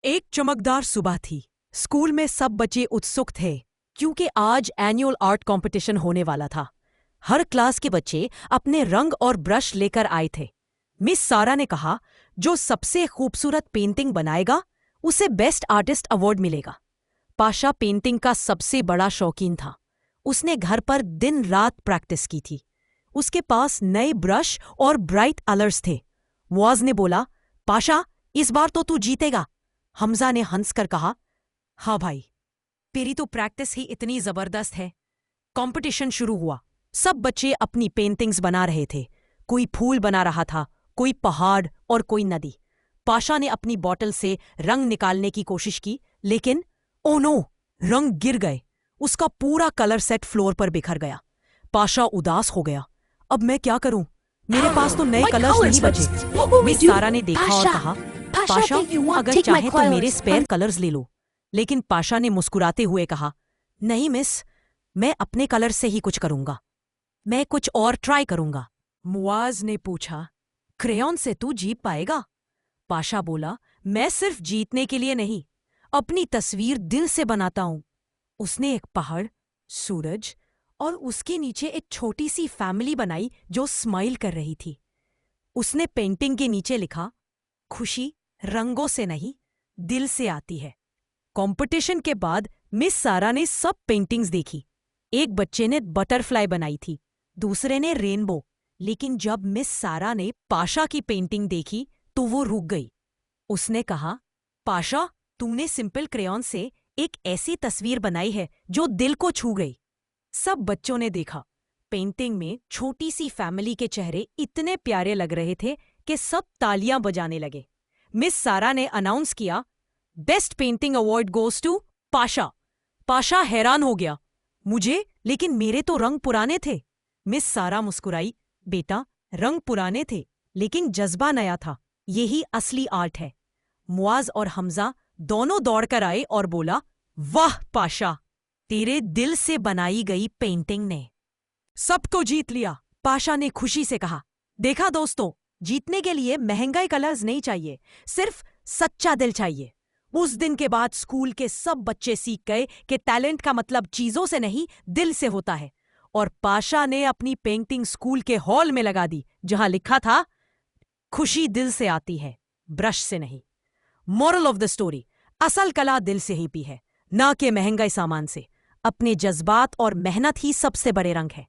एक चमकदार सुबह थी। स्कूल में सब बच्चे उत्सुक थे क्योंकि आज एनुअल आर्ट कंपटीशन होने वाला था। हर क्लास के बच्चे अपने रंग और ब्रश लेकर आए थे। मिस सारा ने कहा, जो सबसे खूबसूरत पेंटिंग बनाएगा उसे बेस्ट आर्टिस्ट अवार्ड मिलेगा। पाशा पेंटिंग का सबसे बड़ा शौकीन था। उसने घर पर दिन रात प्रैक्टिस की थी। उसके पास नए ब्रश और ब्राइट कलर्स थे। मुआज ने बोला, पाशा, इस बार तो तू जीतेगा। हमजा ने हंसकर कहा, हाँ भाई, तेरी तो प्रैक्टिस ही इतनी जबरदस्त है। कंपटीशन शुरू हुआ। सब बच्चे अपनी पेंटिंग्स बना रहे थे। कोई फूल बना रहा था, कोई पहाड़ और कोई नदी। पाशा ने अपनी बॉटल से रंग निकालने की कोशिश की, लेकिन ओ नो, रंग गिर गए। उसका पूरा कलर सेट फ्लोर पर बिखर गया। पाशा उदास हो गया। अब मैं क्या करूं? मेरे पास तो नए कलर्स नहीं बचे। मिस सारा ने देखा और कहा, पाशा, अगर चाहे तो मेरे स्पेयर कलर्स ले लो। लेकिन पाशा ने मुस्कुराते हुए कहा, नहीं मिस, मैं अपने कलर से ही कुछ करूंगा। मैं कुछ और ट्राई करूंगा। मुआज ने पूछा, क्रेयॉन से तू जीत पाएगा? पाशा बोला, मैं सिर्फ जीतने के लिए नहीं, अपनी तस्वीर दिल से बनाता हूं। उसने एक पहाड़, सूरज और उसके नीचे एक छोटी सी फैमिली बनाई जो स्माइल कर रही थी। उसने पेंटिंग के नीचे लिखा, खुशी रंगों से नहीं, दिल से आती है। कंपटीशन के बाद मिस सारा ने सब पेंटिंग्स देखी। एक बच्चे ने बटरफ्लाई बनाई थी, दूसरे ने रेनबो। लेकिन जब मिस सारा ने पाशा की पेंटिंग देखी तो वो रुक गई। उसने कहा, पाशा, तूने सिंपल क्रेयॉन से एक ऐसी तस्वीर बनाई है जो दिल को छू गई। सब बच्चों ने देखा। पेंटिंग में छोटी सी फैमिली के चेहरे इतने प्यारे लग रहे थे कि सब तालियां बजाने लगे। मिस सारा ने अनाउंस किया, best painting award goes to Pasha. Pasha हैरान हो गया, मुझे? लेकिन मेरे तो रंग पुराने थे। मिस सारा मुस्कुराई, बेटा, रंग पुराने थे लेकिन जज्बा नया था। यही असली आर्ट है। मुआज और हमजा दोनों दौड़कर आए और बोला, वाह पाशा, तेरे दिल से बनाई गई पेंटिंग ने सबको जीत लिया। पाशा ने खुशी से कहा, देखा दोस्तों, जीतने के लिए महंगे कलर्स नहीं चाहिए, सिर्फ सच्चा दिल चाहिए। उस दिन के बाद स्कूल के सब बच्चे सीख गए कि टैलेंट का मतलब चीजों से नहीं, दिल से होता है। और पाशा ने अपनी पेंटिंग स्कूल के हॉल में लगा दी, जहां लिखा था, खुशी दिल से आती है, ब्रश से नहीं। मोरल ऑफ द स्टोरी, असल कला दिल से ही भी है, ना कि महंगे सामान से। अपने जज्बात और मेहनत ही सबसे बड़े रंग है।